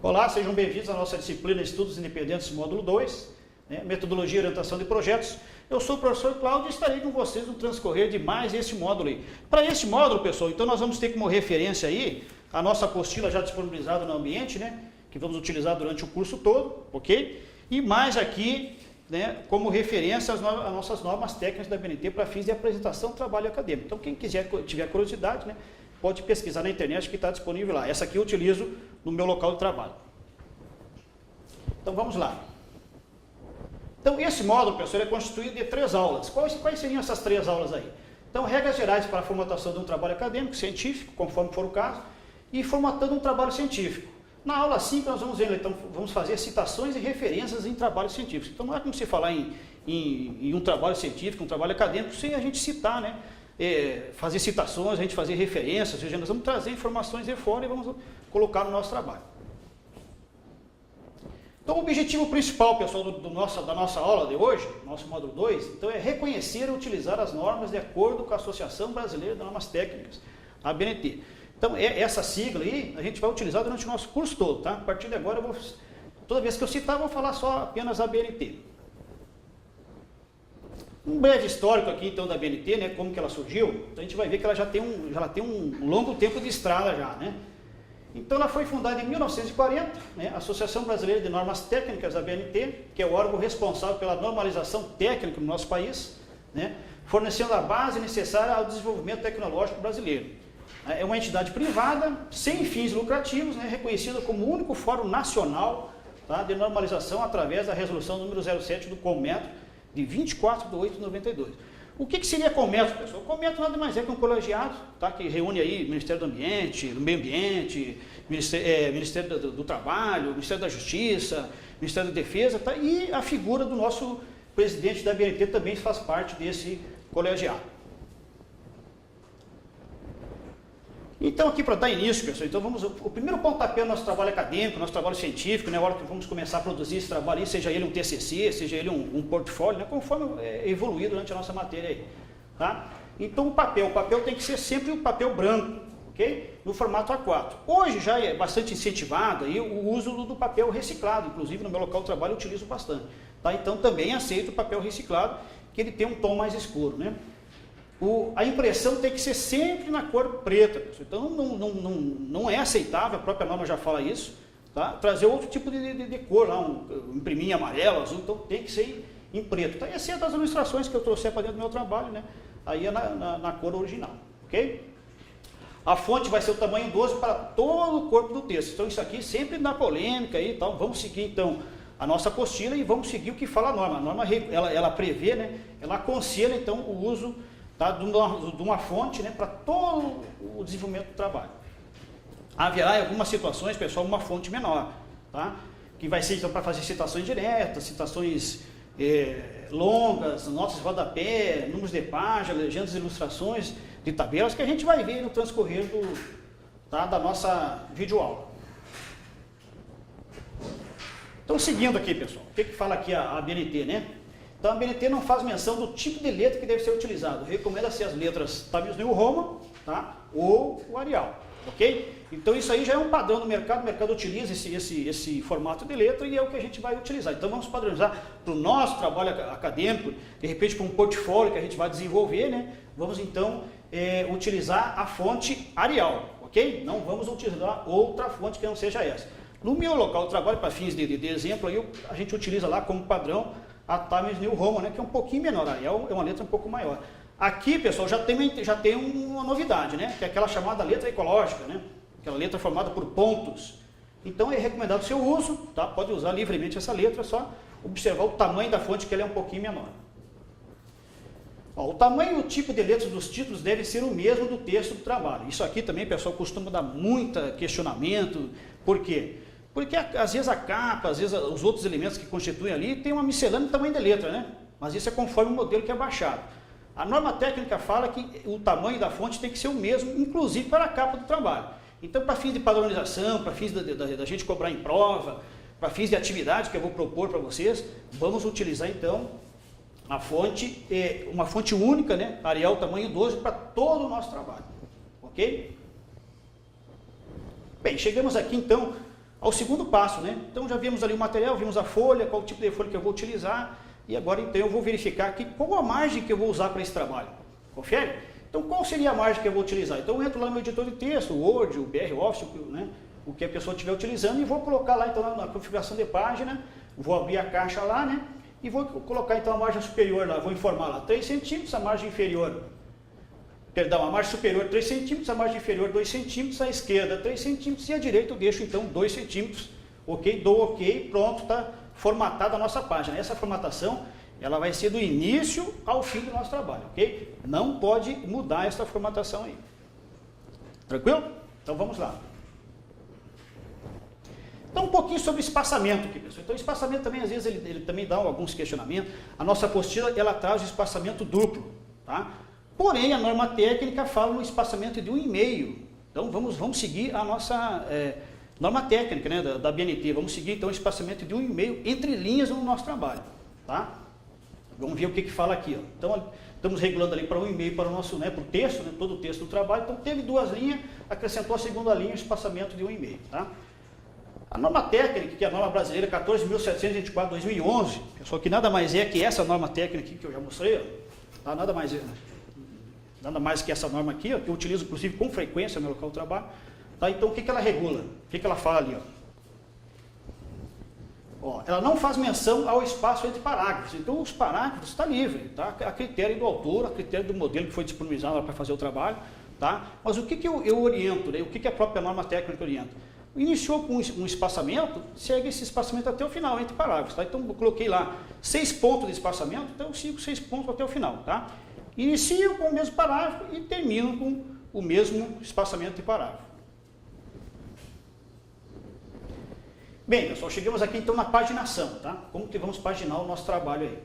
Olá, sejam bem-vindos à nossa disciplina Estudos Independentes, módulo 2, Metodologia e Orientação de Projetos. Eu sou o professor Cláudio e estarei com vocês no transcorrer de mais este módulo aí. Para este módulo, pessoal, então nós vamos ter como referência aí a nossa apostila já disponibilizada no ambiente, que vamos utilizar durante o curso todo, ok? E mais aqui, como referência as nossas normas técnicas da BNT para fins de apresentação do trabalho acadêmico. Então, quem tiver curiosidade, pode pesquisar na internet que está disponível lá. Essa aqui eu utilizo no meu local de trabalho. Então, vamos lá. Então, esse módulo, pessoal, é constituído de 3 aulas. Quais seriam essas 3 aulas aí? Então, regras gerais para a formatação de um trabalho acadêmico, científico, conforme for o caso, e formatando um trabalho científico. Na aula 5, nós vamos ver, então, vamos fazer citações e referências em trabalhos científicos. Então, não é como se falar em um trabalho científico, um trabalho acadêmico, sem a gente citar, fazer citações, a gente fazer referências, ou seja, nós vamos trazer informações de fora e vamos colocar no nosso trabalho. Então, o objetivo principal, pessoal, da nossa aula de hoje, nosso módulo 2, então, é reconhecer e utilizar as normas de acordo com a Associação Brasileira de Normas Técnicas, a ABNT. Então, essa sigla aí, a gente vai utilizar durante o nosso curso todo, tá? A partir de agora, toda vez que eu citar, eu vou falar só apenas a ABNT. Um breve histórico aqui, então, da ABNT, como que ela surgiu, então a gente vai ver que ela já tem um longo tempo de estrada já, Então, ela foi fundada em 1940, a Associação Brasileira de Normas Técnicas, a ABNT, que é o órgão responsável pela normalização técnica no nosso país, fornecendo a base necessária ao desenvolvimento tecnológico brasileiro. É uma entidade privada, sem fins lucrativos, reconhecida como o único fórum nacional de normalização através da resolução número 07 do CONMETRO, de 24 de 8 de 92. O que seria CONMETRO, pessoal? O CONMETRO nada mais é que um colegiado, que reúne aí Ministério do Ambiente, do Meio Ambiente, Ministério do Trabalho, Ministério da Justiça, Ministério da Defesa, e a figura do nosso presidente da ABNT também faz parte desse colegiado. Então, aqui para dar início, pessoal, então o primeiro pontapé do nosso trabalho acadêmico, nosso trabalho científico, na hora que vamos começar a produzir esse trabalho, seja ele um TCC, seja ele um portfólio, conforme evoluir durante a nossa matéria aí, tá? Então, o papel tem que ser sempre o papel branco, ok? No formato A4. Hoje já é bastante incentivado aí o uso do papel reciclado, inclusive no meu local de trabalho eu utilizo bastante, tá? Então, também aceito o papel reciclado, que ele tem um tom mais escuro, A impressão tem que ser sempre na cor preta, pessoal. Então não é aceitável, a própria norma já fala isso, tá? Trazer outro tipo de cor, imprimir em amarelo, azul, então tem que ser em preto. Tá? E essa é das ilustrações que eu trouxe para dentro do meu trabalho, aí é na cor original, ok? A fonte vai ser o tamanho 12 para todo o corpo do texto, então isso aqui sempre na polêmica aí, então vamos seguir então a nossa apostila e vamos seguir o que fala a norma. A norma ela prevê, ela aconselha então o uso de uma fonte para todo o desenvolvimento do trabalho. Haverá em algumas situações, pessoal, uma fonte menor, que vai ser então para fazer citações diretas, citações longas, notas de rodapé, números de página, legendas e ilustrações de tabelas, que a gente vai ver no transcorrer da nossa videoaula. Então, seguindo aqui, pessoal, o que fala aqui a ABNT, Então, a ABNT não faz menção do tipo de letra que deve ser utilizado. Recomenda-se as letras Times New Roman, ou o Arial, ok? Então, isso aí já é um padrão do mercado. O mercado utiliza esse formato de letra e é o que a gente vai utilizar. Então, vamos padronizar para o nosso trabalho acadêmico, de repente para um portfólio que a gente vai desenvolver, Vamos, então, utilizar a fonte Arial, ok? Não vamos utilizar outra fonte que não seja essa. No meu local de trabalho, para fins de exemplo, aí a gente utiliza lá como padrão a Times New Roman, que é um pouquinho menor, é uma letra um pouco maior. Aqui, pessoal, já tem uma novidade, que é aquela chamada letra ecológica, aquela letra formada por pontos. Então, é recomendado o seu uso, pode usar livremente essa letra, é só observar o tamanho da fonte, que ela é um pouquinho menor. O tamanho e o tipo de letras dos títulos deve ser o mesmo do texto do trabalho. Isso aqui também, pessoal, costuma dar muito questionamento. Por quê? Porque às vezes a capa, às vezes os outros elementos que constituem ali, tem uma miscelânea de tamanho de letra, Mas isso é conforme o modelo que é baixado. A norma técnica fala que o tamanho da fonte tem que ser o mesmo, inclusive para a capa do trabalho. Então, para fins de padronização, para fins da gente cobrar em prova, para fins de atividade que eu vou propor para vocês, vamos utilizar então a fonte, uma fonte única, Arial tamanho 12, para todo o nosso trabalho, ok? Bem, chegamos aqui então ao segundo passo, né? Então já vimos ali o material, vimos a folha, qual o tipo de folha que eu vou utilizar, e agora então eu vou verificar aqui qual a margem que eu vou usar para esse trabalho. Confere? Então qual seria a margem que eu vou utilizar? Então eu entro lá no meu editor de texto, o Word, o BR Office, né? O que a pessoa estiver utilizando, e vou colocar lá então na configuração de página, vou abrir a caixa lá, né? E vou colocar então a margem superior lá, vou informar lá 3 centímetros, a margem inferior, perdão, a margem superior 3 centímetros, a margem inferior 2 centímetros, a esquerda 3 centímetros e a direita eu deixo então 2 centímetros, ok? Dou ok, pronto, está formatada a nossa página. Essa formatação, ela vai ser do início ao fim do nosso trabalho, ok? Não pode mudar essa formatação aí. Tranquilo? Então vamos lá. Então um pouquinho sobre espaçamento aqui, pessoal. Então o espaçamento também, às vezes, ele também dá alguns questionamentos. A nossa apostila, ela traz o espaçamento duplo, tá? Porém, a norma técnica fala no espaçamento de 1,5. Então vamos seguir a nossa norma técnica, né, da BNT. Vamos seguir então o espaçamento de 1,5 entre linhas no nosso trabalho, tá? Vamos ver o que fala aqui, ó. Então estamos regulando ali para 1,5 para o nosso, né, para o texto, né, todo o texto do trabalho. Então teve 2 linhas, acrescentou a segunda linha, o espaçamento de 1,5, tá? A norma técnica, que é a norma brasileira 14.724/2011, pessoal, que nada mais é que essa norma técnica aqui que eu já mostrei, ó, tá? Nada mais que essa norma aqui, ó, que eu utilizo inclusive com frequência no meu local de trabalho. Tá? Então o que ela regula? O que ela fala ali? Ó, ela não faz menção ao espaço entre parágrafos. Então os parágrafos estão livres, tá? A critério do autor, a critério do modelo que foi disponibilizado para fazer o trabalho. Tá? Mas o que eu oriento, né? O que a própria norma técnica orienta? Iniciou com um espaçamento, segue esse espaçamento até o final, entre parágrafos. Tá? Então eu coloquei lá 6 pontos de espaçamento, então eu sigo 6 pontos até o final. Tá? Inicio com o mesmo parágrafo e termino com o mesmo espaçamento de parágrafo. Bem, pessoal, chegamos aqui então na paginação, tá? Como que vamos paginar o nosso trabalho aí,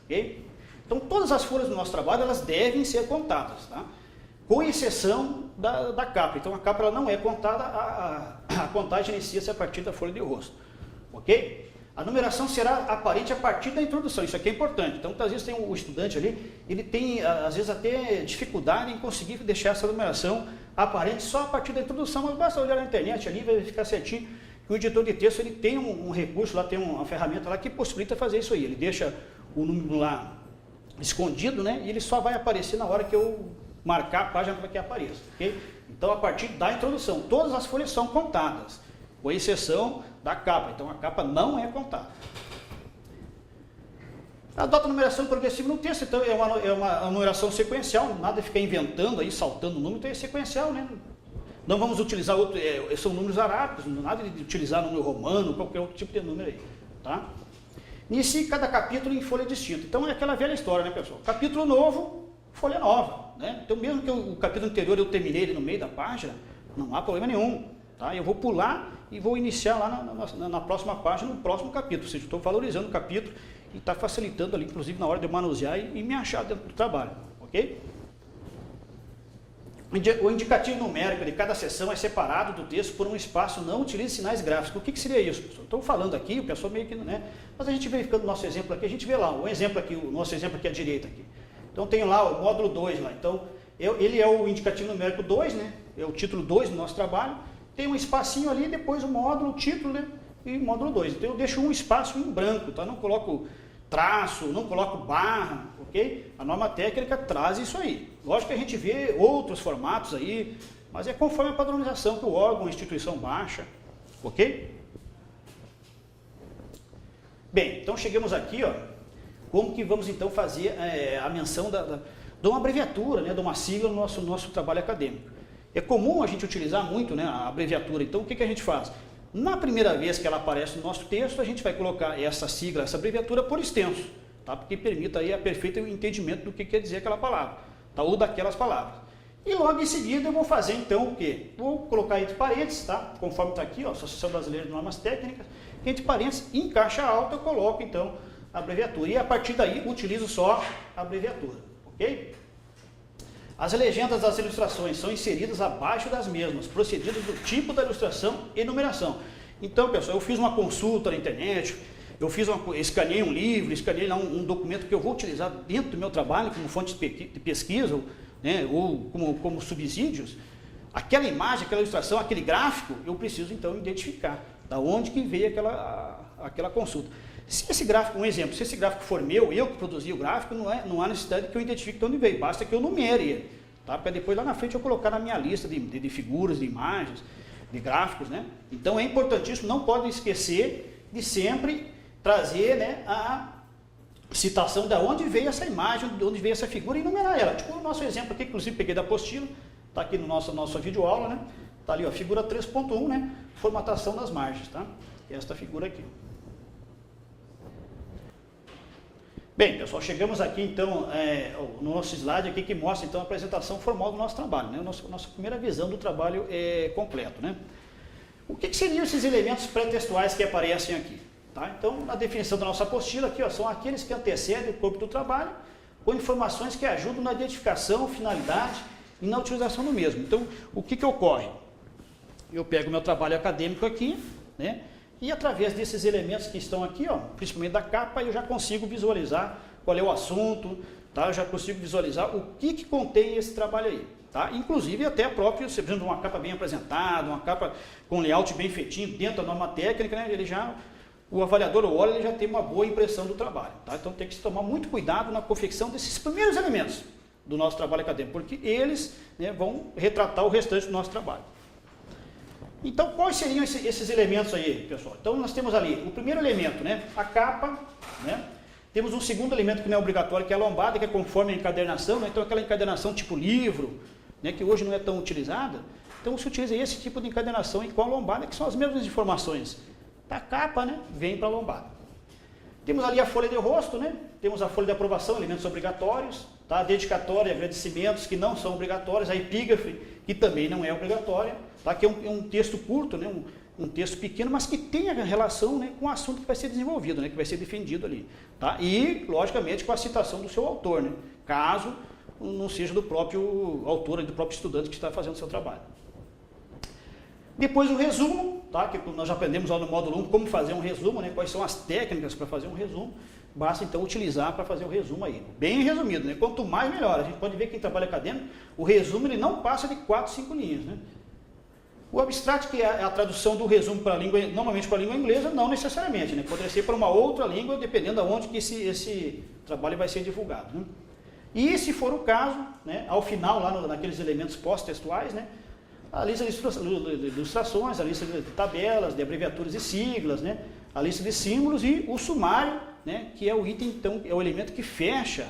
ok? Então todas as folhas do nosso trabalho, elas devem ser contadas, tá? Com exceção da capa. Então a capa ela não é contada, a contagem inicia-se a partir da folha de rosto, ok? A numeração será aparente a partir da introdução, isso aqui é importante. Então às vezes tem o estudante ali, ele tem às vezes até dificuldade em conseguir deixar essa numeração aparente só a partir da introdução, mas basta olhar na internet ali, vai verificar certinho que o editor de texto ele tem um recurso lá, tem uma ferramenta lá que possibilita fazer isso aí. Ele deixa o número lá escondido, né? E ele só vai aparecer na hora que eu marcar a página para que apareça, ok? Então a partir da introdução, todas as folhas são contadas, com exceção da capa. Então a capa não é contada. Adota a numeração progressiva no texto, então é uma numeração sequencial, nada de ficar inventando aí, saltando o número, então é sequencial, né? Não vamos utilizar são números arábicos, nada de utilizar número romano, qualquer outro tipo de número aí, tá? Inicie cada capítulo em folha distinta. Então é aquela velha história, né, pessoal? Capítulo novo, folha nova, né? Então mesmo que o capítulo anterior eu terminei ele no meio da página, não há problema nenhum, tá? Eu vou pular e vou iniciar lá na próxima página, no próximo capítulo, ou seja, estou valorizando o capítulo e está facilitando ali, inclusive na hora de eu manusear e me achar dentro do trabalho, ok? O indicativo numérico de cada seção é separado do texto por um espaço, não utilize sinais gráficos. O que seria isso, pessoal? Estou falando aqui, o pessoal meio que, né? Mas a gente verificando o nosso exemplo aqui, a gente vê lá, o nosso exemplo aqui à direita aqui. Então tem lá o módulo 2 lá, então ele é o indicativo numérico 2, né? É o título 2 do nosso trabalho, tem um espacinho ali, depois o módulo, o título, né? E o módulo 2. Então eu deixo um espaço em branco, tá? Não coloco traço, não coloco barra, ok? A norma técnica traz isso aí. Lógico que a gente vê outros formatos aí, mas é conforme a padronização que o órgão, a instituição baixa, ok? Bem, então chegamos aqui, ó, como que vamos então fazer a menção de uma abreviatura, né, de uma sigla no nosso trabalho acadêmico. É comum a gente utilizar muito, né, a abreviatura, então o que a gente faz? Na primeira vez que ela aparece no nosso texto, a gente vai colocar essa sigla, essa abreviatura por extenso, tá? Porque permita aí a perfeito entendimento do que quer dizer aquela palavra, tá? Ou daquelas palavras. E logo em seguida eu vou fazer então o quê? Vou colocar entre parênteses, tá? Conforme está aqui, ó, Associação Brasileira de Normas Técnicas, entre parênteses, em caixa alta eu coloco então a abreviatura. E a partir daí utilizo só a abreviatura, ok? As legendas das ilustrações são inseridas abaixo das mesmas, procedidos do tipo da ilustração e numeração. Então, pessoal, eu fiz uma consulta na internet, escaneei um livro, escaneei lá um documento que eu vou utilizar dentro do meu trabalho como fonte de pesquisa, né, ou como subsídios. Aquela imagem, aquela ilustração, aquele gráfico, eu preciso então identificar. Da onde que veio aquela consulta. Se esse gráfico, um exemplo, se esse gráfico for meu, eu que produzi o gráfico, não há necessidade que eu identifique de onde veio, basta que eu numere ele, tá? Para depois lá na frente eu colocar na minha lista de figuras, de imagens, de gráficos, né? Então é importantíssimo, não podem esquecer de sempre trazer, né, a citação de onde veio essa imagem, de onde veio essa figura e numerar ela. Tipo o nosso exemplo aqui, inclusive peguei da apostila, está aqui no nossa videoaula, né? Está ali, ó, figura 3.1, né? Formatação das margens, tá? Esta figura aqui. Bem, pessoal, chegamos aqui então no nosso slide aqui que mostra então a apresentação formal do nosso trabalho, né? Nossa primeira visão do trabalho completo, né? O que seriam esses elementos pré-textuais que aparecem aqui? Tá? Então, na definição da nossa apostila aqui, ó, são aqueles que antecedem o corpo do trabalho com informações que ajudam na identificação, finalidade e na utilização do mesmo. Então, o que ocorre? Eu pego o meu trabalho acadêmico aqui, né? E através desses elementos que estão aqui, ó, principalmente da capa, eu já consigo visualizar qual é o assunto, tá? Eu já consigo visualizar o que contém esse trabalho aí. Tá? Inclusive até próprio, você precisa de uma capa bem apresentada, uma capa com layout bem feitinho, dentro da norma técnica, né? O avaliador olha, ele já tem uma boa impressão do trabalho. Tá? Então tem que se tomar muito cuidado na confecção desses primeiros elementos do nosso trabalho acadêmico, porque eles, né, vão retratar o restante do nosso trabalho. Então, quais seriam esses elementos aí, pessoal? Então, nós temos ali o primeiro elemento, né, a capa, né? Temos um segundo elemento que não é obrigatório, que é a lombada, que é conforme a encadernação, né? Então, aquela encadernação tipo livro, né, que hoje não é tão utilizada. Então, se utiliza esse tipo de encadernação com a lombada, que são as mesmas informações da capa, né, vem para a lombada. Temos ali a folha de rosto, né? Temos a folha de aprovação, elementos obrigatórios, tá? A dedicatória, agradecimentos que não são obrigatórios, a epígrafe, que também não é obrigatória, tá? Que é um texto curto, né? Um texto pequeno, mas que tem a relação, né, com o assunto que vai ser desenvolvido, né, que vai ser defendido ali. Tá? E, logicamente, com a citação do seu autor, né, caso não seja do próprio autor, do próprio estudante que está fazendo o seu trabalho. Depois o resumo, tá? Que nós já aprendemos lá no módulo 1 como fazer um resumo, né? Quais são as técnicas para fazer um resumo. Basta então utilizar para fazer o resumo aí. Bem resumido, né? Quanto mais melhor. A gente pode ver que quem trabalha acadêmico, o resumo ele não passa de 4, 5 linhas, né? O abstract, que é a tradução do resumo para a língua, normalmente para a língua inglesa, não necessariamente, né? Poderia ser para uma outra língua, dependendo de onde que esse trabalho vai ser divulgado, né? E se for o caso, né, ao final, lá naqueles elementos pós-textuais, né, a lista de ilustrações, a lista de tabelas, de abreviaturas e siglas, né, a lista de símbolos e o sumário, né, que é o item, então, é o elemento que fecha,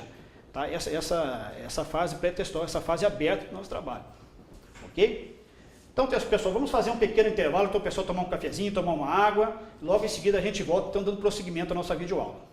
tá, essa fase pré-textual, essa fase aberta do nosso trabalho. Ok? Então, pessoal, vamos fazer um pequeno intervalo, então o pessoal tomar um cafezinho, tomar uma água, logo em seguida a gente volta, então, dando prosseguimento à nossa videoaula.